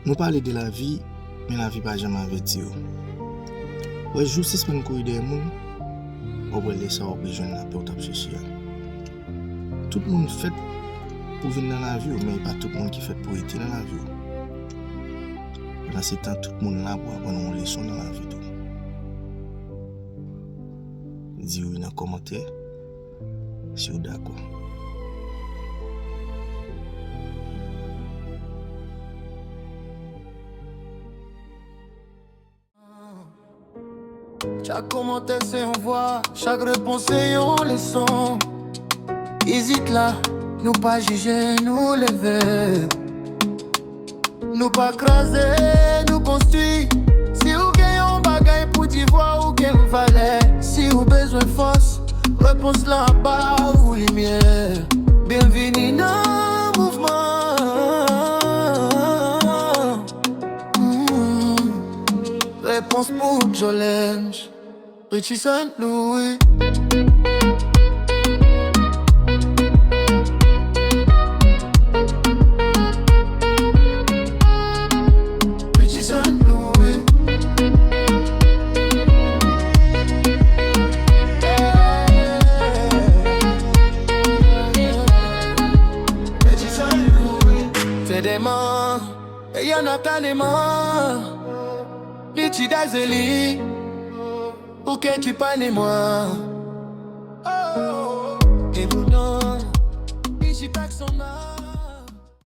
Nous parlons de la vie, mais la vie pas jamais avec eux. Ouais, justice pour nous courir des gens, on va laisser ça au besoin de la paix au chercher. Tout le monde fait pour venir dans la vie, mais pas tout le monde qui fait pour être dans la vie. Dans ce temps, tout le monde là pour apprendre une leçon dans la vie. Dis-vous dans les commentaires si vous êtes d'accord. Chaque commentaire c'est une voix, chaque réponse c'est une leçon. Hésite là, nous pas juger, nous lever. Nous pas craser, nous construire. Si vous gagnez un bagaille pour t'y voir ou gagnez valeur. Si vous besoin de force, réponse là-bas ou lumière. Bienvenue dans le mouvement. Réponse pour Jolenj, Richie Saint-Louis. Richie Saint-Louis. Richie Saint-Louis. Fais des mains, et y'en a plein des mains. Richie Dazeli, pour que tu parles moi. Et vous non, Richie Paxson.